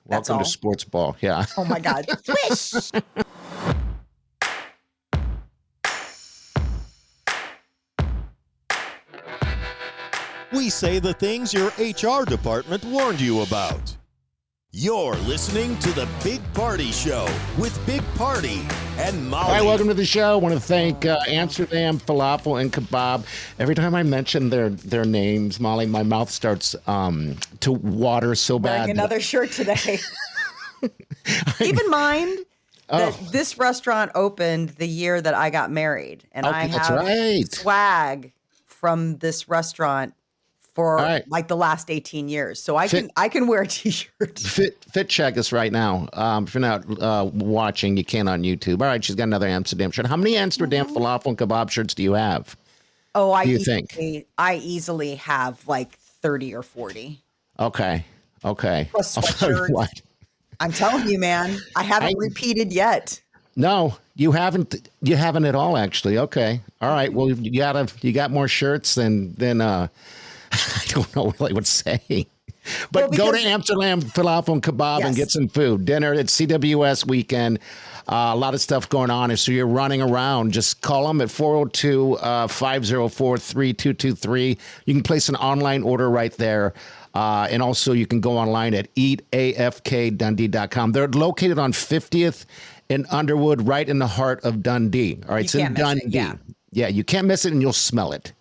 Welcome to Sports Ball. Yeah. Oh my God. Swish. We say the things your HR department warned you about. You're listening to The Big Party Show with Big Party and Molly. All right, welcome to the show. I want to thank Amsterdam, Falafel, and Kabob. Every time I mention their names, Molly, my mouth starts to water so bad. Wearing another shirt today. Keep in mind that this restaurant opened the year that I got married. And I have swag from this restaurant for like the last 18 years. So I can wear a t-shirt. Fit check us right now. If you're not watching, you can on YouTube. All right, she's got another Amsterdam shirt. How many Amsterdam falafel and kebab shirts do you have? Oh, I easily have like 30 or 40. Okay. Plus sweatshirts. I'm telling you, man, I haven't repeated yet. No, you haven't. You haven't at all, actually. Okay. All right. Well, you got more shirts than I don't know what I would say. But go to Amsterdam Falafel and Kebab and get some food. Dinner at CWS weekend. A lot of stuff going on. And so you're running around. Just call them at 402-504-3223. You can place an online order right there. And also you can go online at eatafkdundee.com. They're located on 50th in Underwood, right in the heart of Dundee. All right, it's in Dundee. Yeah, you can't miss it and you'll smell it.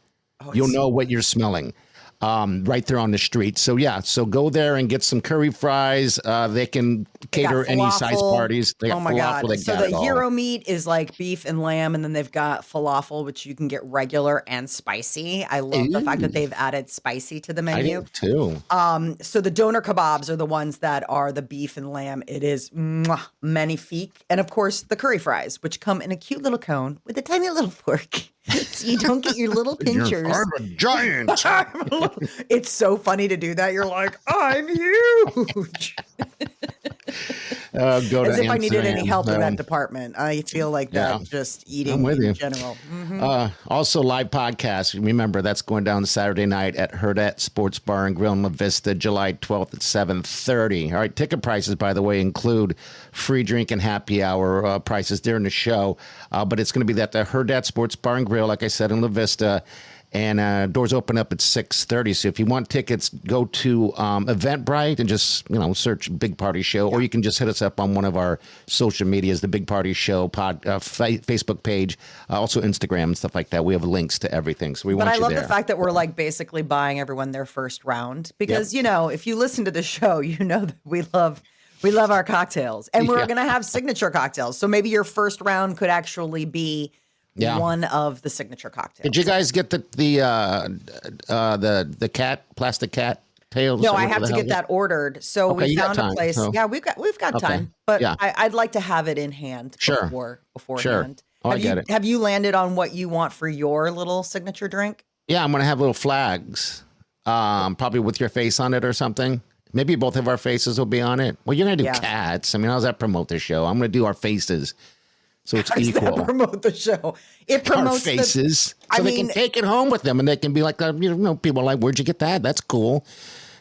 You'll know what you're smelling. Right there on the street. So so go there and get some curry fries. They can cater any size parties. They got falafel. So the hero meat is like beef and lamb, and then they've got falafel, which you can get regular and spicy. I love the fact that they've added spicy to the menu. I do too. So the doner kebabs are the ones that are the beef and lamb. It is magnifique. And of course the curry fries, which come in a cute little cone with a tiny little fork. So you don't get your little pinchers. I'm a giant. It's so funny to do that. You're like, I'm huge. Go As to if Amsterdam. I needed any help in that department. I feel like that just eating in general. Mm-hmm. Also, live podcast. Remember, that's going down Saturday night at Herdette Sports Bar and Grill in La Vista, July 12th at 7:30. All right, ticket prices, by the way, include free drink and happy hour prices during the show. But it's going to be at the Herdette Sports Bar and Grill, like I said, in La Vista. And doors open up at 6:30. So if you want tickets, go to Eventbrite and just search Big Party Show, or you can just hit us up on one of our social medias, the Big Party Show Facebook page, also Instagram and stuff like that. We have links to everything, so we want you there. But I love the fact that we're like basically buying everyone their first round because if you listen to the show, you know that we love our cocktails, and we're going to have signature cocktails. So maybe your first round could actually be one of the signature cocktails. Did you guys get the plastic cat tails? No, I have to get that ordered. So we found a place. So. Yeah, we've got time, but I'd like to have it in hand beforehand. Sure. Oh, I get it. Have you landed on what you want for your little signature drink? Yeah, I'm going to have little flags, probably with your face on it or something. Maybe both of our faces will be on it. Well, you're going to do cats. I mean, how does that promote the show? I'm going to do our faces. So it's equal. How does that promote the show? It promotes our faces. They can take it home with them, and they can be like, people are like, where'd you get that? That's cool.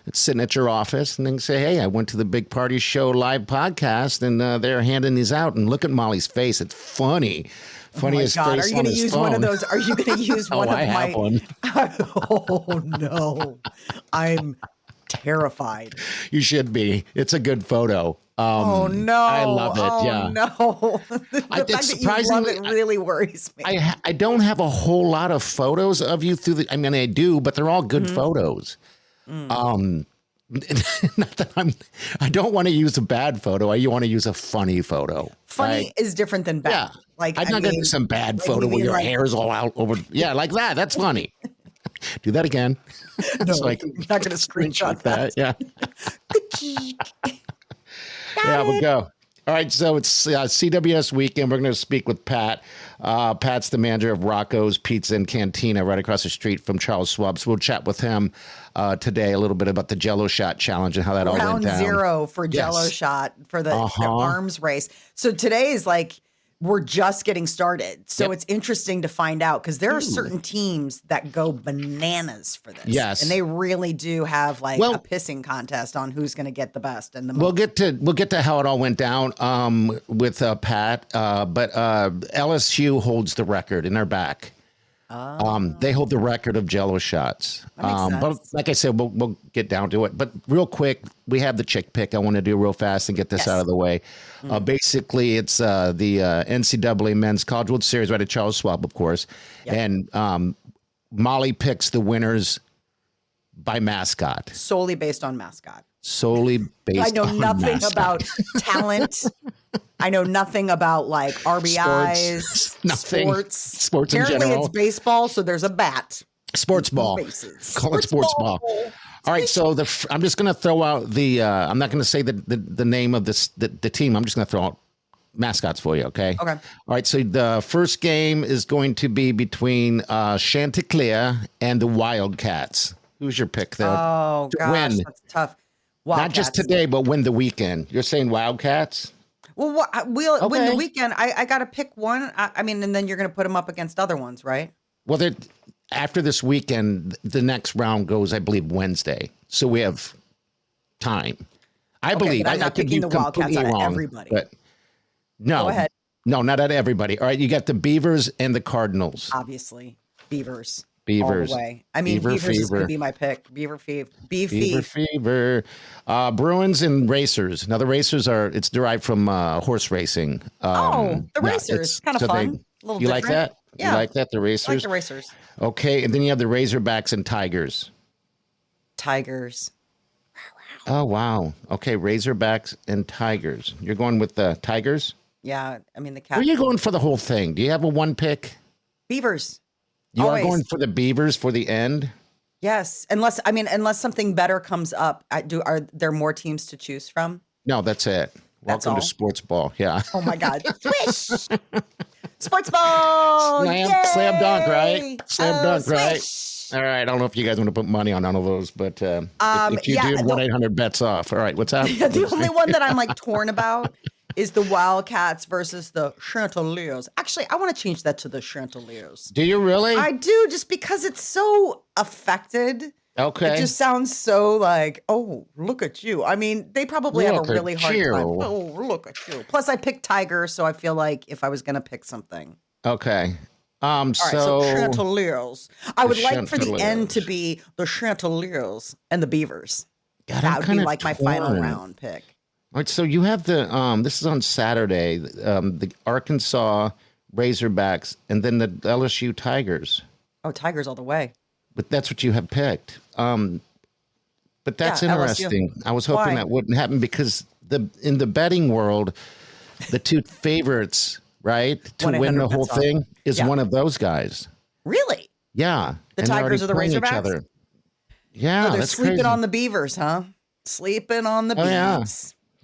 It's sitting at your office, and then say, hey, I went to the Big Party Show live podcast, and they're handing these out. And look at Molly's face. It's funny. Funniest face on his phone. Are you going to use one of those? Are you going to use one of my? Have one. Oh, no. I'm terrified. You should be. It's a good photo. Oh no! I love it. Oh no! The fact that you love it really worries me. I don't have a whole lot of photos of you through the. I mean, I do, but they're all good photos. Not that I don't want to use a bad photo. I want to use a funny photo. Funny is different than bad. Yeah. Like I'm not going to do some bad photo where your hair's all out over. Yeah, like that. That's funny. Do that again. No, I'm not going to screenshot that. Yeah. We'll go. All right, so it's CWS weekend. We're going to speak with Pat. Pat's the manager of Rocco's Pizza and Cantina right across the street from Charles Schwab. So we'll chat with him today a little bit about the Jell-O Shot challenge and how that all went down. Round 0 for Jell-O Shot for the arms race. So today is like we're just getting started. So it's interesting to find out because there are certain teams that go bananas for this. Yes. And they really do have like a pissing contest on who's going to get the best and the most. We'll get to how it all went down with Pat, but LSU holds the record in their back. They hold the record of Jell-O shots. But like I said, we'll get down to it. But real quick, we have the chick pick I want to do real fast and get this out of the way. Basically, it's the NCAA Men's College World Series right at Charles Schwab, of course. Yep. And Molly picks the winners by mascot. Solely based on mascot. Solely based on mascot. I know nothing about talent. I know nothing about like RBIs, sports in general. Apparently it's baseball, so there's a bat. Sports ball. Call it sports ball. All right, so I'm just going to throw out I'm not going to say the name of the team. I'm just going to throw out mascots for you, okay? Okay. All right, so the first game is going to be between Chanticleer and the Wildcats. Who's your pick there? Oh, gosh, that's tough. Wildcats. Not just today, but win the weekend. You're saying Wildcats? Well, we'll win the weekend. I got to pick one. I mean, and then you're going to put them up against other ones, right? Well, after this weekend, the next round goes, I believe, Wednesday. So we have time. I believe. I'm not picking the Wildcats out of everybody. But no, go ahead. No, not out of everybody. All right, you got the Beavers and the Cardinals. Obviously, Beavers. Beavers. All the way. I mean, Beavers is going to be my pick. Beaver Fever. Bruins and Racers. Now, the Racers it's derived from horse racing. The Racers. Kind of fun. You like that? Yeah. You like that, the Racers? I like the Racers. Okay, and then you have the Razorbacks and Tigers. Tigers. Oh, wow. Okay, Razorbacks and Tigers. You're going with the Tigers? Yeah, I mean, the Cats. Are you going for the whole thing? Do you have a one pick? Beavers. You are going for the Beavers for the end? Yes, unless something better comes up. Are there more teams to choose from? No, that's it. Welcome to sports ball. Yeah. Oh my God. Swish. Sports ball. Slam dunk, right? Slam dunk, right? All right. I don't know if you guys want to put money on of those, but if you do, 1-800-bets off. All right. What's up? The only one that I'm like torn about is the Wildcats versus the Chanticleers. Actually, I want to change that to the Chanticleers. Do you really? I do, just because it's so affected. Okay. It just sounds so like, oh, look at you. I mean, they probably have a really hard time. Oh, look at you. Plus, I picked Tiger, so I feel like if I was going to pick something. Okay. All right, so Chanticleers. I would like for the end to be the Chanticleers and the Beavers. God, that would be like my final round pick. All right, so you have this is on Saturday, the Arkansas Razorbacks and then the LSU Tigers. Oh, Tigers all the way. But that's what you have picked. But that's interesting. LSU. I was hoping that wouldn't happen because in the betting world, the two favorites, right, to win the whole thing is one of those guys. Really? Yeah. The Tigers or the Razorbacks? Yeah. So they're sleeping on the Beavers, huh? Sleeping on the Beavers. Yeah.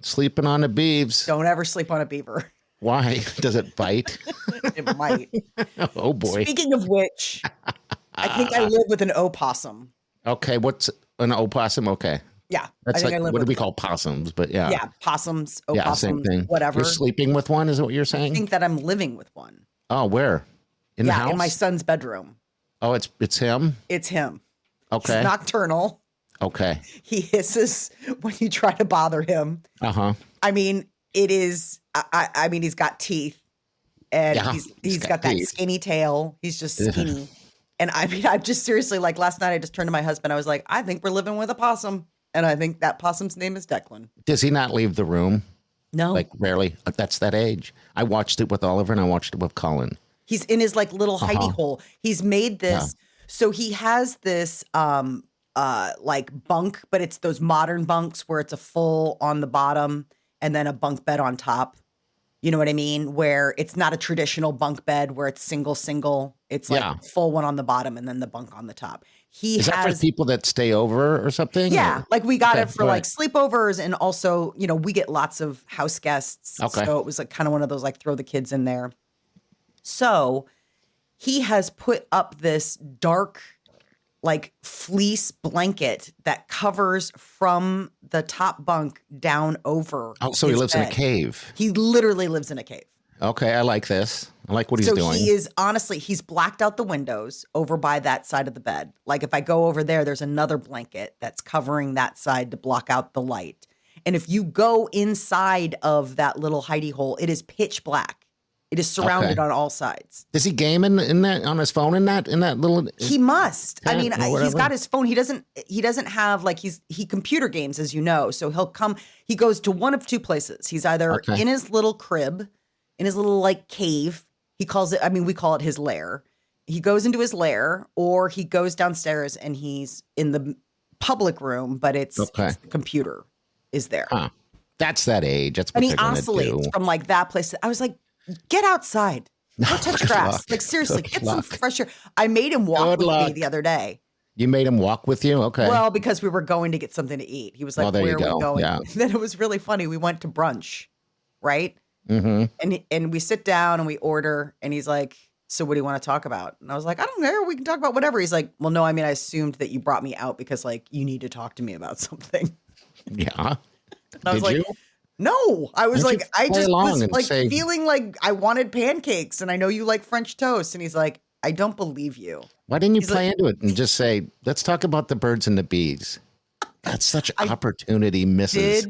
Sleeping on the Beavs. Don't ever sleep on a beaver. Why? Does it bite? It might. Oh, boy. Speaking of which, I think I live with an opossum. Okay. What's an opossum? Okay. Yeah. That's like, what do we call possums? But yeah. Yeah. Possums, opossums, same thing. Whatever. You're sleeping with one, is what you're saying? I think that I'm living with one. Oh, where? In the house? In my son's bedroom. Oh, it's him? It's him. Okay. He's nocturnal. Okay. He hisses when you try to bother him. Uh-huh. I mean, it is, I mean, he's got teeth and he's got that skinny tail. He's just skinny. And I mean, I'm just seriously like last night, I just turned to my husband. I was like, I think we're living with a possum. And I think that possum's name is Declan. Does he not leave the room? No. Like rarely. That's that age. I watched it with Oliver and I watched it with Colin. He's in his like little hidey hole. He's made this. Yeah. So he has this, like bunk, but it's those modern bunks where it's a full on the bottom and then a bunk bed on top. You know what I mean? Where it's not a traditional bunk bed where it's single. It's like full one on the bottom and then the bunk on the top. Is that for people that stay over or something? Yeah. Like we got it for like sleepovers and also, you know, we get lots of house guests. Okay. So it was like kind of one of those like throw the kids in there. So he has put up this dark like fleece blanket that covers from the top bunk down over. Oh, so he lives in a cave. He literally lives in a cave. Okay, I like this. I like what he's doing. So he is, honestly, he's blacked out the windows over by that side of the bed. Like if I go over there, there's another blanket that's covering that side to block out the light. And if you go inside of that little hidey hole, it is pitch black. It is surrounded on all sides. Does he game in that on his phone in that little? He must. I mean, he's got his phone. He doesn't have like he computer games, as you know. So he goes to one of two places. He's either in his little crib, in his little like cave. He calls it, I mean, we call it his lair. He goes into his lair, or he goes downstairs and he's in the public room, but it's the computer is there. Huh. That's that age. That's what and he oscillates from like that place. I was like, get outside. Go touch grass. Like seriously, get some fresh air. I made him walk with me the other day. You made him walk with you? Okay. Well, because we were going to get something to eat. He was like, where are we going? Yeah. And then it was really funny. We went to brunch, right? Mm-hmm. And we sit down and we order, and he's like, so what do you want to talk about? And I was like, I don't care. We can talk about whatever. He's like, well, no, I mean, I assumed that you brought me out because like you need to talk to me about something. Yeah. And I was like, no, I was like, I just was like feeling like I wanted pancakes and I know you like French toast. And he's like, I don't believe you. Why didn't you play into it and just say, let's talk about the birds and the bees? That's such opportunity misses.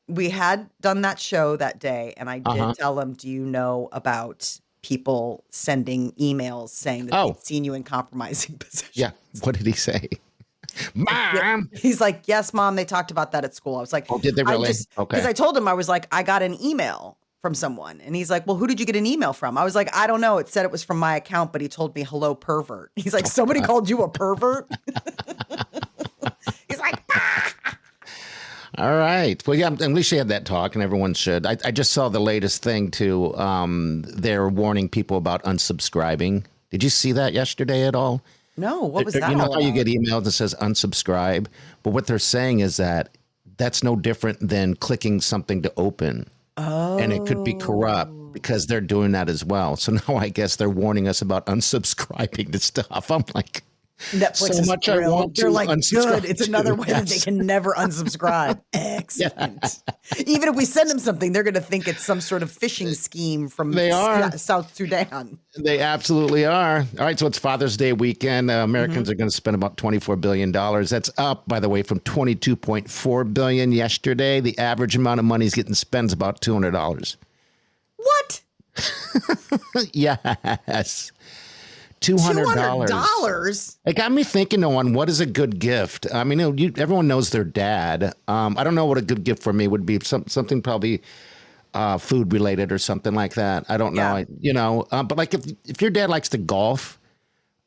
We had done that show that day, and I did tell him, do you know about people sending emails saying that they'd seen you in compromising positions? Yeah. What did he say? Mom! He's like, yes, Mom, they talked about that at school. I was like, oh, did they really? Because I told him, I was like, I got an email from someone. And he's like, well, who did you get an email from? I was like, I don't know. It said it was from my account, but he told me, hello, pervert. He's like, somebody called you a pervert? He's like, All right. Well, yeah, at least you had that talk, and everyone should. I just saw the latest thing, too. They're warning people about unsubscribing. Did you see that yesterday at all? No. What was that? You know how you get emails that says unsubscribe? But what they're saying is that that's no different than clicking something to open. Oh. And it could be corrupt because they're doing that as well. So now I guess they're warning us about unsubscribing to stuff. I'm like, Netflix so is much thrilled. I want They're like, good. It's another way that they can never unsubscribe. Excellent. Yeah. Even if we send them something, they're going to think it's some sort of phishing scheme from South Sudan. They absolutely are. All right, so it's Father's Day weekend. Americans are going to spend about $24 billion. That's up, by the way, from $22.4 billion yesterday. The average amount of money is getting spent is about $200. What? Yes. $200. It got me thinking on what is a good gift. I mean, everyone knows their dad. I don't know what a good gift for me would be. Something probably food related or something like that. I don't know. But like if your dad likes to golf,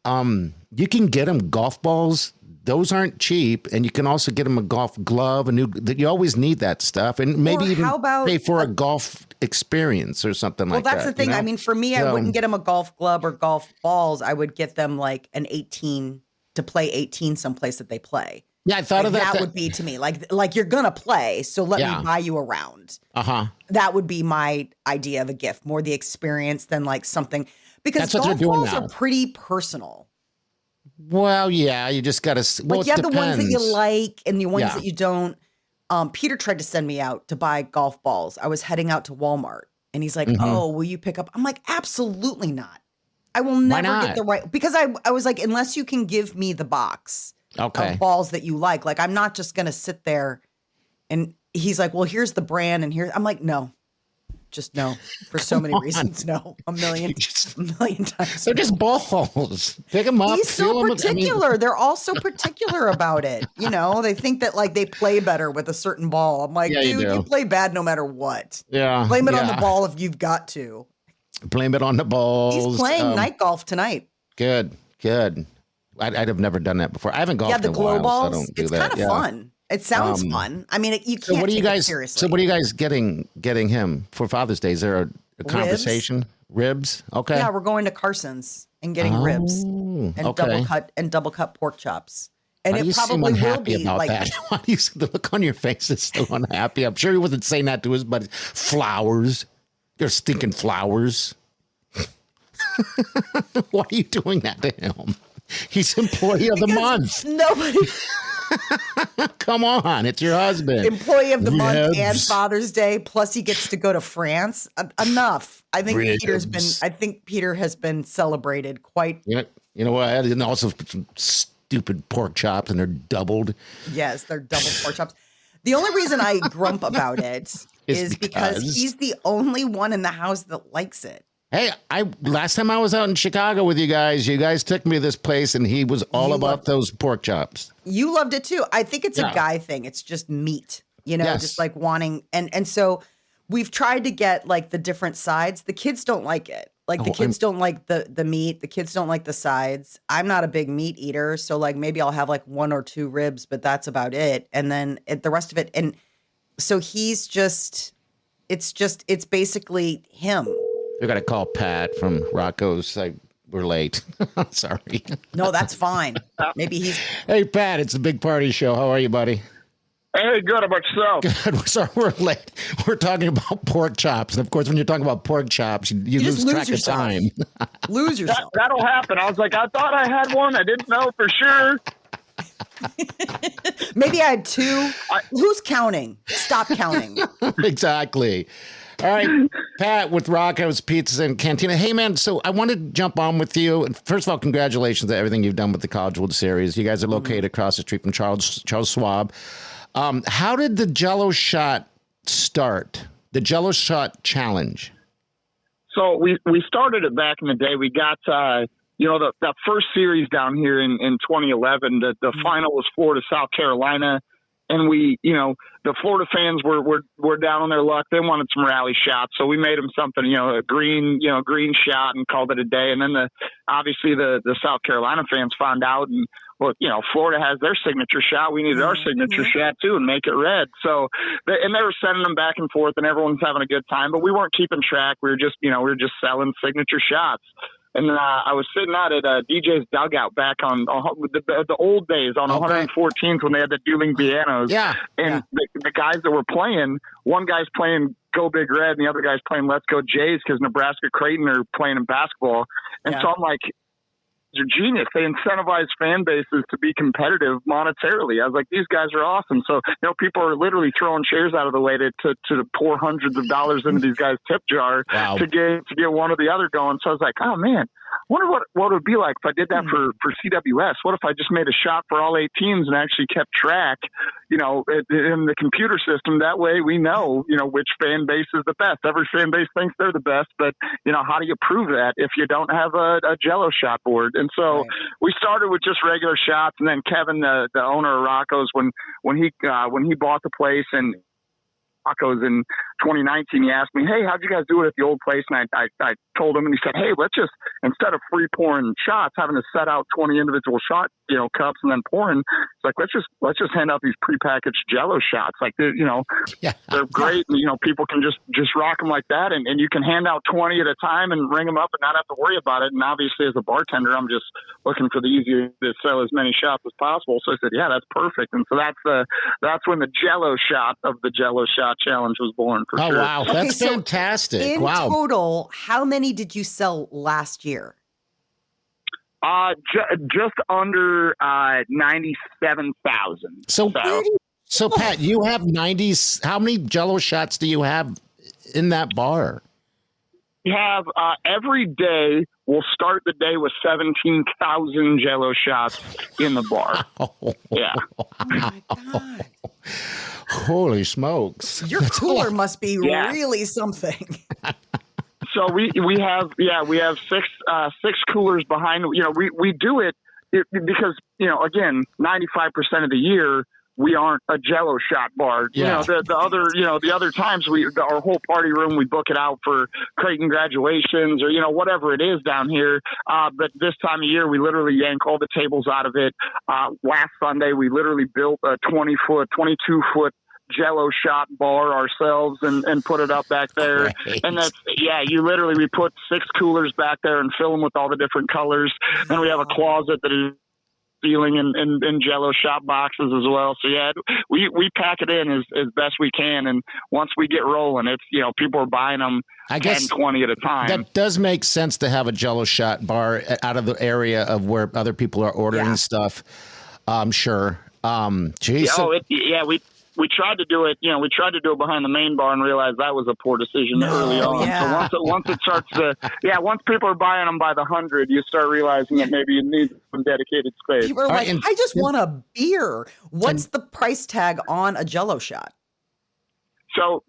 you can get him golf balls. Those aren't cheap, and you can also get him a golf glove. You always need that stuff, and maybe even pay for a golf experience or something like that. Well, that's the thing. I mean, for me, I wouldn't get them a golf glove or golf balls. I would get them like an 18 to play 18 someplace that they play. Yeah, I thought of that. That would be to me like you're gonna play, so let me buy you a round. That would be my idea of a gift, more the experience than like something, because golf balls are pretty personal. Well, yeah, you just got to. Well, you have the ones that you like and the ones that you don't. Peter tried to send me out to buy golf balls. I was heading out to Walmart, and he's like, "Oh, will you pick up?" I'm like, "Absolutely not. I will never get the right." Because I was like, unless you can give me the box of balls that you like I'm not just gonna sit there. And he's like, "Well, here's the brand, and here." I'm like, "No." Just no, for so many reasons. No, a million times. They're just balls. Pick them up. He's so particular. They're all so particular about it. You know, they think that like they play better with a certain ball. I'm like, dude, you play bad no matter what. Yeah. Blame it on the ball if you've got to. Blame it on the balls. He's playing night golf tonight. Good. I'd have never done that before. I haven't golfed in a while, balls. So I don't do it's that. kind of fun. It sounds fun. I mean, you can't take it seriously. So what are you guys getting him for Father's Day? Is there a conversation? Ribs? Okay. Yeah, we're going to Carson's and getting ribs and double cut pork chops. And it probably will be about like that. Why do you see the look on your face is so unhappy? I'm sure he wasn't saying that to his buddy. Flowers. They're stinking flowers. Why are you doing that to him? He's employee of the month. Come on, it's your husband. Employee of the month and Father's Day. Plus, he gets to go to France. Enough. I think Peter has been celebrated quite. You know what? And also some stupid pork chops, and they're doubled. Yes, they're double pork chops. The only reason I grump about it is because he's the only one in the house that likes it. Hey, last time I was out in Chicago with you guys took me to this place, and he was all about those pork chops. You loved it too. I think it's a guy thing. It's just meat, just like wanting. And so we've tried to get like the different sides. The kids don't like it. Like the kids don't like the meat. The kids don't like the sides. I'm not a big meat eater. So like maybe I'll have like 1 or 2 ribs, but that's about it. And then the rest of it. And so it's basically him. We got to call Pat from Rocco's. We're late. Sorry. No, that's fine. Maybe he's. Hey, Pat, it's the Big Party Show. How are you, buddy? Hey, good. How about yourself? Good. Sorry, we're late. We're talking about pork chops. And of course, when you're talking about pork chops, you lose track of time. Lose yourself. That'll happen. I was like, I thought I had one. I didn't know for sure. Maybe I had 2. Who's counting? Stop counting. Exactly. All right, Pat with Rocco's Pizzas and Cantina. Hey, man, so I wanted to jump on with you. First of all, congratulations on everything you've done with the College World Series. You guys are located across the street from Charles Schwab. How did the Jell-O Shot start? The Jell-O Shot Challenge? So we started it back in the day. We got, that first series down here in 2011. The final was Florida, South Carolina. And the Florida fans were down on their luck. They wanted some rally shots, so we made them something, a green shot, and called it a day. And then obviously the South Carolina fans found out, and Florida has their signature shot. We needed our signature shot too, and make it red. So, they were sending them back and forth, and everyone's having a good time. But we weren't keeping track. We were just selling signature shots. And I was sitting out at DJ's dugout back on the old days on 114th when they had the dueling pianos. Yeah. And the guys that were playing, one guy's playing Go Big Red and the other guy's playing Let's Go Jays because Nebraska Creighton are playing in basketball. And so I'm like, they're genius. They incentivize fan bases to be competitive monetarily. I was like, these guys are awesome. So, people are literally throwing chairs out of the way to pour hundreds of dollars into these guys' tip jar to get one or the other going. So I was like, oh man, I wonder what it would be like if I did that for CWS. What if I just made a shot for all 8 teams and actually kept track, in the computer system? That way we know, which fan base is the best. Every fan base thinks they're the best, but how do you prove that if you don't have a Jell-O Shot board? And so we started with just regular shots, and then Kevin, the owner of Rocco's, when he bought the place and Rocco's in 2019, he asked me, hey, how'd you guys do it at the old place? And I told him, and he said, hey, let's just, instead of free pouring shots, having to set out 20 individual shot, cups and then pouring, it's like, let's just hand out these prepackaged Jell-O shots. Like, they're great. And, people can just rock them like that. And you can hand out 20 at a time and ring them up and not have to worry about it. And obviously as a bartender, I'm just looking for the easiest to sell as many shots as possible. So I said, yeah, that's perfect. And so that's when the Jell-O Shot of the Jell-O Shot Challenge was born. For sure. Wow. That's fantastic. In total, how many did you sell last year? Just under 97,000. So Pat, you have 90s. How many Jell-O shots do you have in that bar? We have every day. We'll start the day with 17,000 Jell-O shots in the bar. Yeah. Oh my God. Holy smokes. Your cooler must be really something. So we have six coolers behind. We do it because again, 95% of the year we aren't a Jell-O Shot bar. Yeah. The other times our whole party room, we book it out for Creighton graduations or, whatever it is down here. But this time of year, we literally yank all the tables out of it. Last Sunday, we literally built a 22-foot Jell-O Shot bar ourselves and put it up back there. Right. And we put 6 coolers back there and fill them with all the different colors. Then we have a closet that is ceiling and Jell-O Shot boxes as well. So we pack it in as best we can. And once we get rolling, it's, people are buying them 10, 20 at a time. That does make sense to have a Jell-O Shot bar out of the area of where other people are ordering stuff. I'm sure. Geez, we tried to do it. We tried to do it behind the main bar and realized that was a poor decision early on. Yeah. So once it starts to, once people are buying them by the 100, you start realizing that maybe you need some dedicated space. People are I just want a beer. What's the price tag on a Jell-O shot? So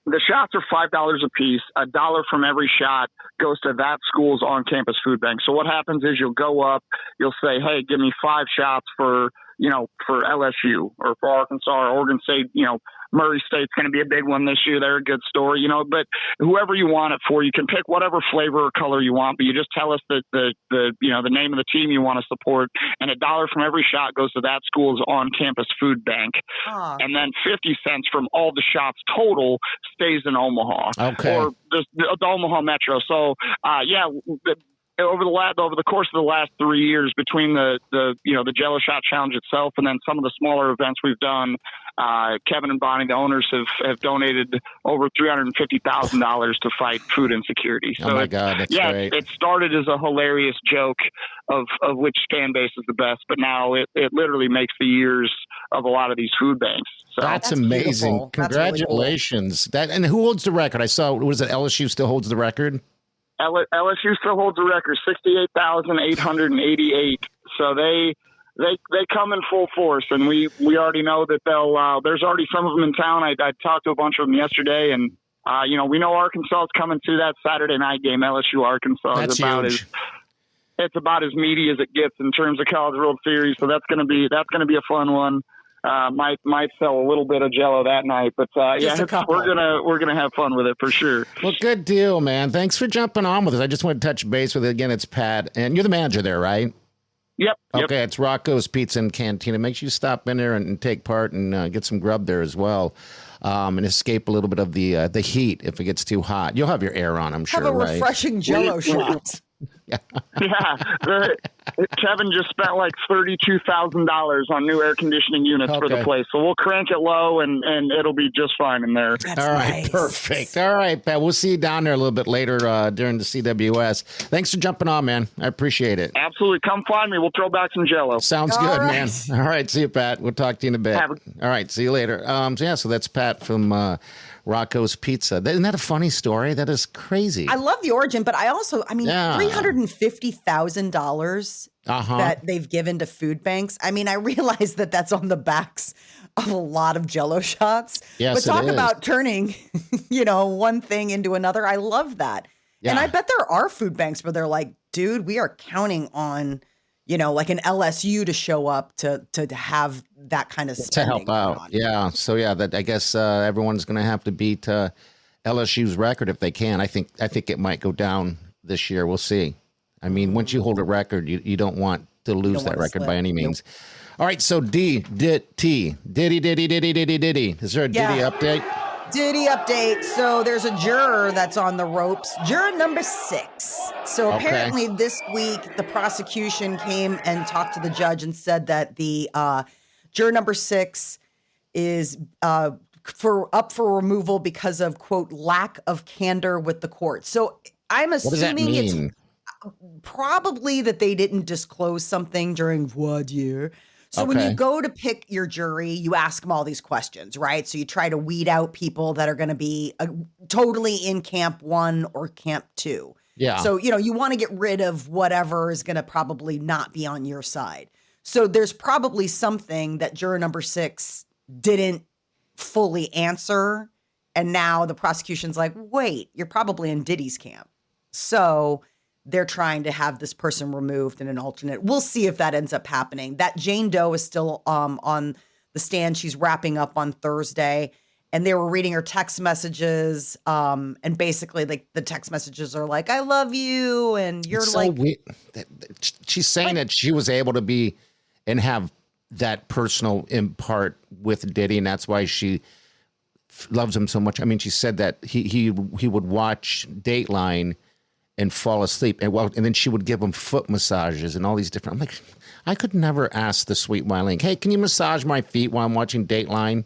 the shots are $5 a piece. $1 from every shot goes to that school's on-campus food bank. So what happens is you'll go up, you'll say, hey, give me 5 shots for LSU or for Arkansas or Oregon State. Murray State's going to be a big one this year. They're a good story, but whoever you want it for, you can pick whatever flavor or color you want, but you just tell us the name of the team you want to support. And $1 from every shot goes to that school's on-campus food bank. And then 50 cents from all the shots total stays in Omaha or the Omaha Metro. So, over the course of the last 3 years, between the Jell-O Shot Challenge itself and then some of the smaller events we've done, Kevin and Bonnie, the owners, have donated over $350,000 to fight food insecurity. So oh my God, that's great. It started as a hilarious joke of which fan base is the best, but now it literally makes the years of a lot of these food banks. So that's amazing! Beautiful. Congratulations! Really cool. And who holds the record? I saw. Was it LSU still holds the record? LSU still holds the record, 68,888. So they come in full force, and we already know that they'll. There's already some of them in town. I talked to a bunch of them yesterday, and we know Arkansas is coming to that Saturday night game. LSU Arkansas that's is about huge. It's about as meaty as it gets in terms of College World Series. So that's gonna be a fun one. Might sell a little bit of Jello that night, but we're gonna have fun with it for sure. Well, good deal, man. Thanks for jumping on with us. I just want to touch base with it again. It's Pat, and you're the manager there, right? Yep. Okay, it's Rocco's Pizza and Cantina. Make sure you stop in there and take part and get some grub there as well, and escape a little bit of the heat if it gets too hot. You'll have your air on, I'm sure. Have a right? refreshing Jell-O shot. Kevin just spent like $32,000 on new air conditioning units for the place, so we'll crank it low and it'll be just fine in there. That's all right, nice. Perfect. All right, Pat, we'll see you down there a little bit later during the CWS. Thanks for jumping on, man. I appreciate it. Absolutely. Come find me. We'll throw back some Jello. Sounds good, man. All right, see you, Pat. We'll talk to you in a bit. All right, see you later. So that's Pat from Rocco's Pizza. Isn't that a funny story? That is crazy. I love the origin, but $350,000 that they've given to food banks. I mean, I realize that that's on the backs of a lot of Jell-O shots. Yes, but talk about turning, one thing into another. I love that. Yeah. And I bet there are food banks where they're like, dude, we are counting on, like an LSU to show up to have that kind of spending to help out. On. Yeah. So that I guess everyone's going to have to beat LSU's record if they can. I think it might go down this year. We'll see. I mean, once you hold a record, you don't want to lose that record by any means. Nope. All right. So Diddy. Is there a Diddy update? Diddy update. So there's a juror that's on the ropes, juror number 6. So apparently this week, the prosecution came and talked to the judge and said that the juror number 6 is up for removal because of, quote, lack of candor with the court. So I'm assuming it's probably that they didn't disclose something during voir dire. So when you go to pick your jury, you ask them all these questions, right? So you try to weed out people that are going to be totally in camp 1 or camp 2. Yeah. So, you want to get rid of whatever is going to probably not be on your side. So there's probably something that juror number 6 didn't fully answer. And now the prosecution's like, wait, you're probably in Diddy's camp. So they're trying to have this person removed in an alternate. We'll see if that ends up happening. That Jane Doe is still on the stand. She's wrapping up on Thursday, and they were reading her text messages. And basically, like, the text messages are like, "I love you," and you're it's like, so weird. She's saying that she was able to be and have that personal impart with Diddy, and that's why she loves him so much. I mean, she said that he would watch Dateline and fall asleep, and then she would give him foot massages and all these different. I'm like, I could never ask the sweet Wileen, hey, can you massage my feet while I'm watching Dateline?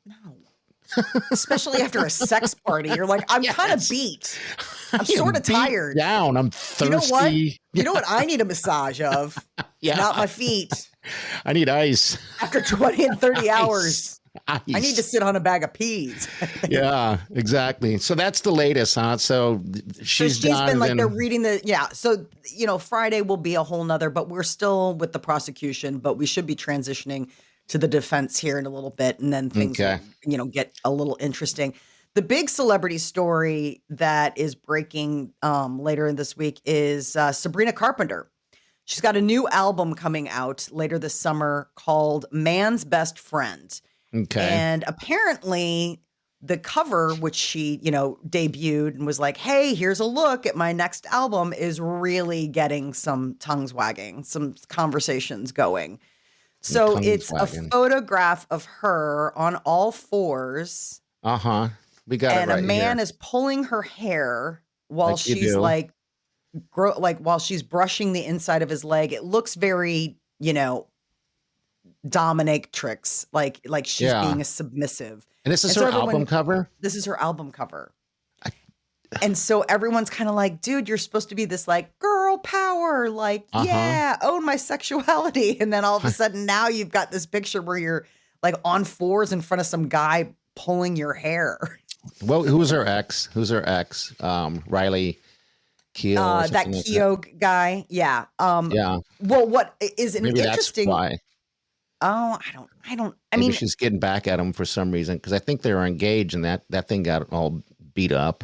No, especially after a sex party. You're like, I'm kind of beat. I'm sort of tired. Down. I'm thirsty. You know what? You know what I need a massage of? Yeah. Not my feet. I need ice. After 20 and 30 hours. Ice. I need to sit on a bag of peas. Yeah, exactly. So that's the latest, huh? So she's done. Been like, they're reading so, Friday will be a whole nother, but we're still with the prosecution, but we should be transitioning to the defense here in a little bit. And then things, get a little interesting. The big celebrity story that is breaking later in this week is Sabrina Carpenter. She's got a new album coming out later this summer called Man's Best Friend. Okay. And apparently the cover, which she, debuted and was like, hey, here's a look at my next album, is really getting some tongues wagging, some conversations going. So it's a photograph of her on all fours. Uh-huh. We got it right here. And a man is pulling her hair while she's while she's brushing the inside of his leg. It looks very, dominatrix, like she's being a submissive. And this is her album cover? This is her album cover. And so everyone's kind of like, dude, you're supposed to be this like girl power, like, own my sexuality. And then all of a sudden now you've got this picture where you're like on fours in front of some guy pulling your hair. Well, who's her ex? Riley Keough. That Keough guy. Yeah. Well, what is an interesting? That's why. Oh, I mean, she's getting back at him for some reason, because I think they were engaged and that thing got all beat up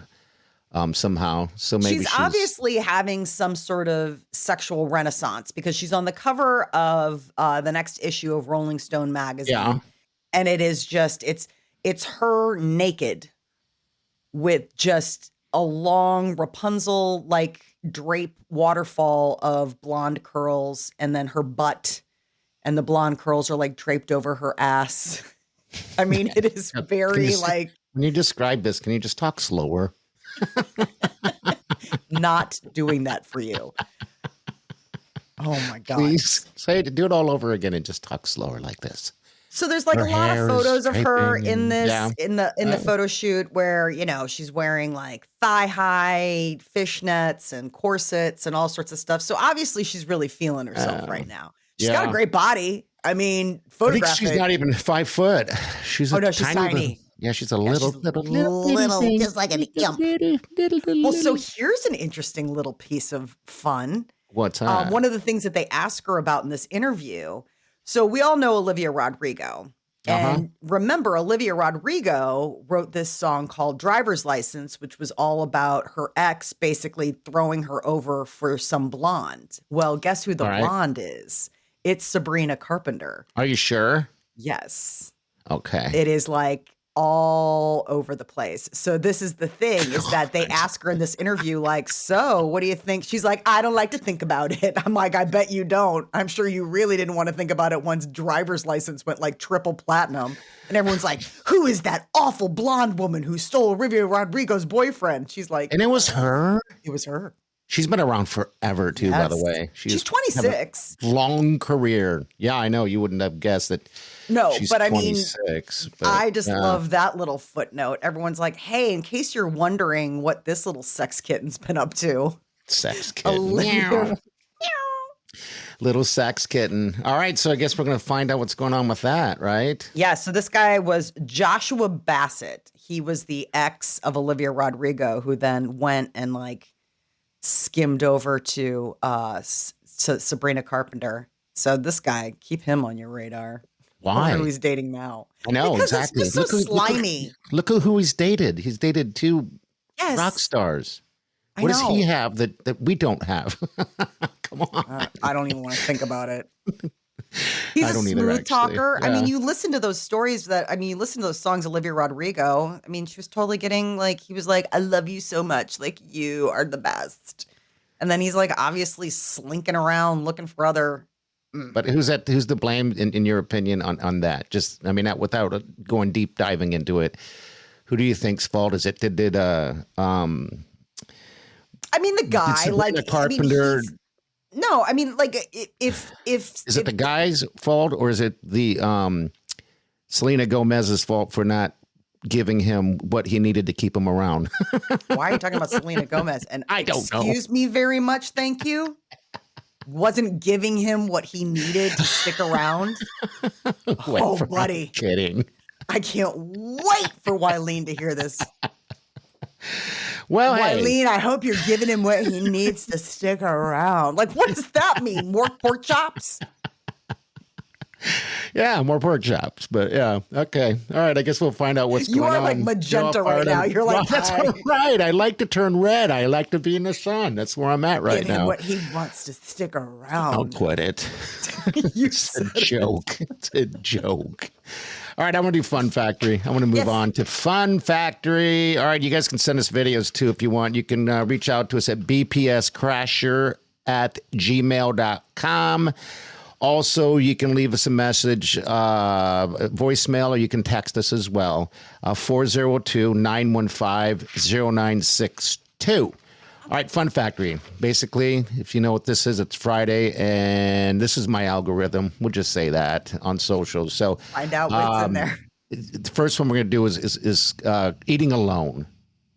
somehow. So maybe she's obviously having some sort of sexual renaissance, because she's on the cover of the next issue of Rolling Stone magazine. Yeah. And it is just it's her naked with just a long Rapunzel like drape waterfall of blonde curls, and then her butt. And the blonde curls are like draped over her ass. I mean, it is very like. When you describe this, can you just talk slower? Not doing that for you. Oh my God. Please do it all over again and just talk slower like this. So there's like a lot of photos of her in this, in the photo shoot where, she's wearing like thigh high fishnets and corsets and all sorts of stuff. So obviously she's really feeling herself right now. She's got a great body. I mean, photographic. I think she's not even 5 foot. She's she's tiny. Yeah, she's a little, just like an imp. Well, so here's an interesting little piece of fun. What's that? One of the things that they ask her about in this interview. So we all know Olivia Rodrigo. And remember, Olivia Rodrigo wrote this song called Driver's License, which was all about her ex basically throwing her over for some blonde. Well, guess who the blonde is? It's Sabrina Carpenter. Are you sure? Yes. Okay. It is like all over the place. So this is the thing, is that they ask her in this interview, like, so what do you think? She's like, I don't like to think about it. I'm like, I bet you don't. I'm sure you really didn't want to think about it once Driver's License went like triple platinum. And everyone's like, who is that awful blonde woman who stole Olivia Rodrigo's boyfriend? She's like, and it was her? It was her. She's been around forever, too, by the way. She's 26. Long career. Yeah, I know. You wouldn't have guessed that. No, she's but 26, I just love that little footnote. Everyone's like, hey, in case you're wondering what this little sex kitten's been up to. Sex kitten. Little sex kitten. All right, so I guess we're going to find out what's going on with that, right? Yeah, so this guy was Joshua Bassett. He was the ex of Olivia Rodrigo, who then went and like skimmed over to Sabrina Carpenter. So this guy, keep him on your radar. Why? Who he's dating now. I know, because exactly. It's just so slimy. Look who he's dated. He's dated 2 rock stars. What does he have that we don't have? Come on. I don't even want to think about it. He's a smooth talker. Yeah. I mean, you listen to those stories you listen to those songs, Olivia Rodrigo. I mean, she was totally getting like, he was like, I love you so much. Like, you are the best. And then he's like, obviously slinking around looking for other. But who's the blame in your opinion on that? Just, I mean, without going deep diving into it, who do you think's fault is it? Did I mean, the guy, like Carpenter. No, I mean, like if is it the guy's fault or is it the Selena Gomez's fault for not giving him what he needed to keep him around. Why are you talking about Selena Gomez? And I don't know. Excuse me very much, thank you. Wasn't giving him what he needed to stick around. Oh, buddy. Kidding. I can't wait for Wileen to hear this. Well, Wileen, I hope you're giving him what he needs to stick around. Like, what does that mean? More pork chops? Yeah, more pork chops. But yeah, okay. All right, I guess we'll find out what's going on. You are like magenta right now. You're like, that's all right. I like to turn red. I like to be in the sun. That's where I'm at right Give him now. what he wants to stick around. I'll quit it. It's a joke. It's a joke. All right, I'm going to do Fun Factory. I want to move on to Fun Factory. All right, you guys can send us videos too if you want. You can reach out to us at bpscrasher@gmail.com. Also, you can leave us a message, voicemail, or you can text us as well, 402-915-0962. All right, Fun Factory. Basically, if you know what this is, it's Friday, and this is my algorithm. We'll just say that on socials. So find out what's in there. The first one we're going to do is eating alone.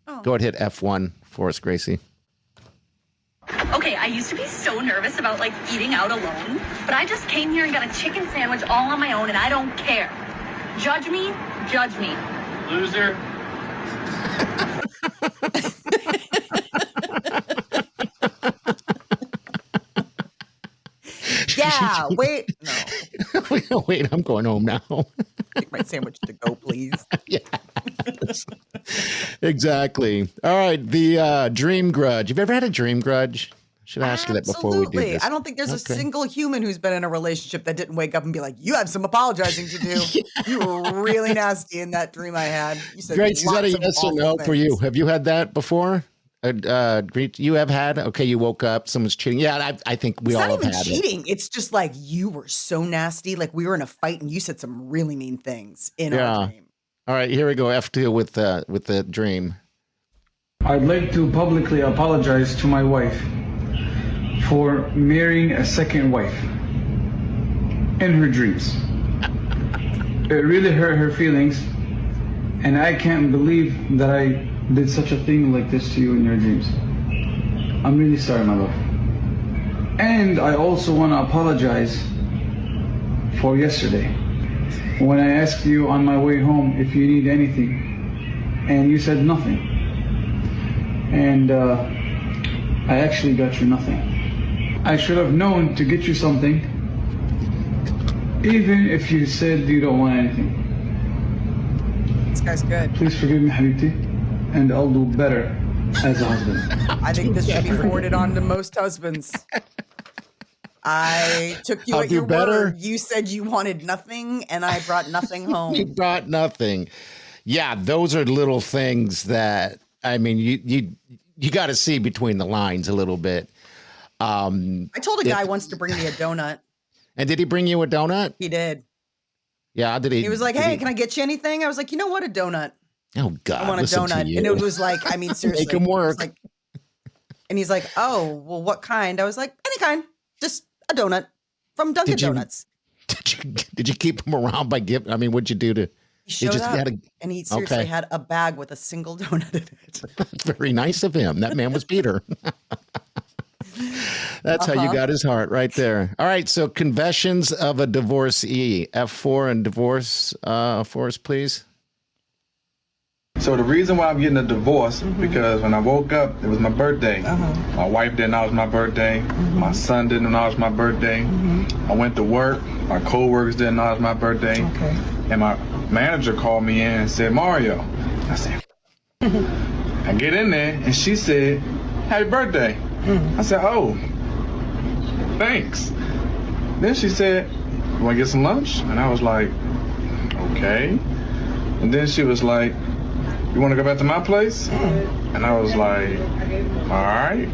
Oh. Go ahead, hit F1 for us, Gracie. Okay, I used to be so nervous about like eating out alone, but I just came here and got a chicken sandwich all on my own, and I don't care. Judge me, loser. Yeah, wait. No. Wait, I'm going home now. Take my sandwich to go, please. Yeah. Exactly. All right, the dream grudge. Have you ever had a dream grudge? Should I ask you that before we do this? I don't think there's a single human who's been in a relationship that didn't wake up and be like, you have some apologizing to do. You were really nasty in that dream I had. You said, Grace, is that a yes or no for you? Have you had that before? You have had? Okay, you woke up, someone's cheating. Yeah, I think we all have had it. It's not even cheating. It's just like you were so nasty. Like we were in a fight and you said some really mean things in our dream. All right, here we go. F2 with the dream. I'd like to publicly apologize to my wife for marrying a second wife in her dreams. It really hurt her feelings, and I can't believe that I did such a thing like this to you in your dreams. I'm really sorry, my love. And I also want to apologize for yesterday, when I asked you on my way home if you need anything, and you said nothing. And I actually got you nothing. I should have known to get you something, even if you said you don't want anything. This guy's good. Please forgive me, Habibti, and I'll do better as a husband. I think this should be forwarded on to most husbands. I took you at your word. You said you wanted nothing, and I brought nothing home. You brought nothing. Yeah, those are little things that, I mean, you got to see between the lines a little bit. I told a guy once to bring me a donut. And did he bring you a donut? He did. Yeah, did he? He was like, hey, can I get you anything? I was like, you know what? A donut. Oh, God. I want a donut. And it was like, I mean, seriously. Make him work. Like, and he's like, oh, well, what kind? I was like, any kind. Just a donut from Dunkin' Donuts. Did you keep him around by giving? I mean, what'd you do to? He showed up, and he seriously had a bag with a single donut in it. Very nice of him. That man was Peter. That's how you got his heart right there. All right, so confessions of a divorcee. F4 and divorce for us, please. So the reason why I'm getting a divorce, because when I woke up, it was my birthday. My wife didn't know it was my birthday. My son didn't know it was my birthday. I went to work. My co-workers didn't know it was my birthday. And my manager called me in and said, Mario. I said, I get in there, and she said, happy birthday. I said, oh, thanks. Then she said, you want to get some lunch? And I was like, okay. And then she was like, you want to go back to my place? And I was like, all right.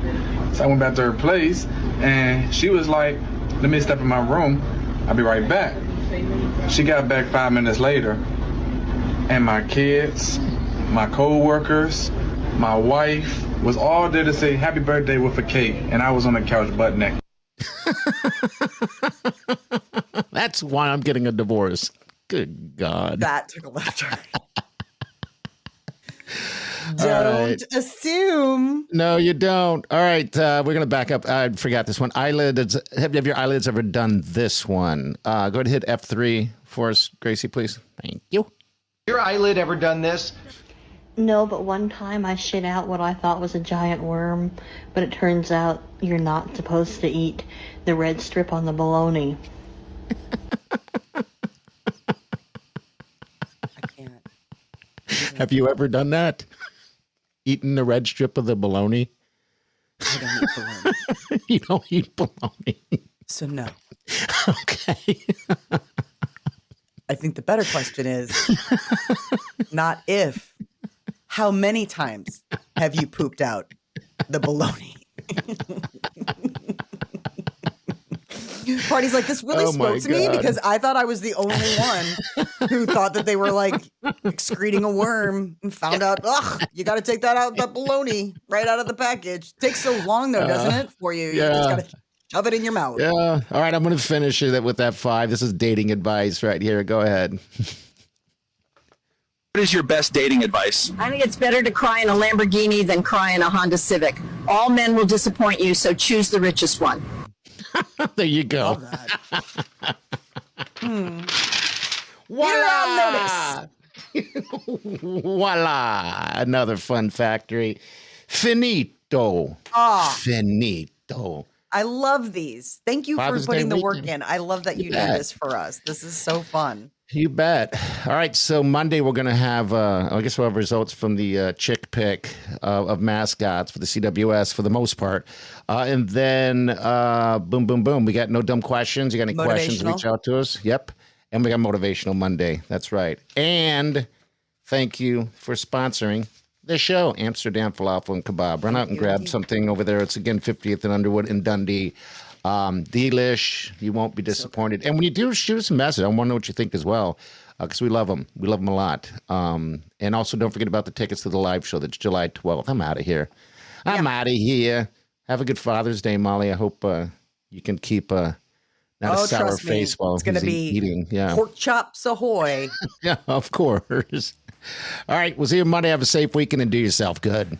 So I went back to her place, and she was like, let me step in my room. I'll be right back. She got back 5 minutes later, and my kids, my co-workers, my wife was all there to say happy birthday with a cake, and I was on the couch butt naked. That's why I'm getting a divorce. Good God. That took a left turn. Don't assume. No, you don't. All right, we're going to back up. I forgot this one. Eyelids. Have your eyelids ever done this one? Go ahead and hit F3 for us, Gracie, please. Thank you. Your eyelid ever done this? No, but one time I shit out what I thought was a giant worm, but it turns out you're not supposed to eat the red strip on the baloney. I can't. Have you ever done that? Eaten the red strip of the baloney? I don't eat baloney. You don't eat baloney. So no. Okay. I think the better question is not if. How many times have you pooped out the baloney? Party's like, this really spoke to me because I thought I was the only one who thought that they were like excreting a worm and found out, you got to take that out, that baloney right out of the package. Takes so long though, doesn't it, for you? You just got to shove it in your mouth. Yeah. All right. I'm going to finish it with that 5. This is dating advice right here. Go ahead. What is your best dating advice? I think it's better to cry in a Lamborghini than cry in a Honda Civic. All men will disappoint you, so choose the richest one. There you go. Voila! Voila! Another fun factory. Finito. Finito. I love these. Thank you for putting the work in. I love that you do this for us. This is so fun. You bet. All right. So Monday we're going to have, I guess we'll have results from the chick pick of mascots for the CWS for the most part. And then boom, boom, boom. We got no dumb questions. You got any questions? Reach out to us. Yep. And we got Motivational Monday. That's right. And thank you for sponsoring the show, Amsterdam Falafel and Kabob. Run out and grab something over there. It's again 50th and Underwood in Dundee. Delish. You won't be disappointed. And when you do, shoot us a message. I want to know what you think as well, because we love them. We love them a lot. And also don't forget about the tickets to the live show. That's July 12th. I'm out of here. I'm out of here. Have a good Father's Day, Molly. I hope you can keep not a sour face while it's going to be eating. Yeah. Pork chops ahoy. Yeah, of course. All right. We'll see you Monday. Have a safe weekend and do yourself good.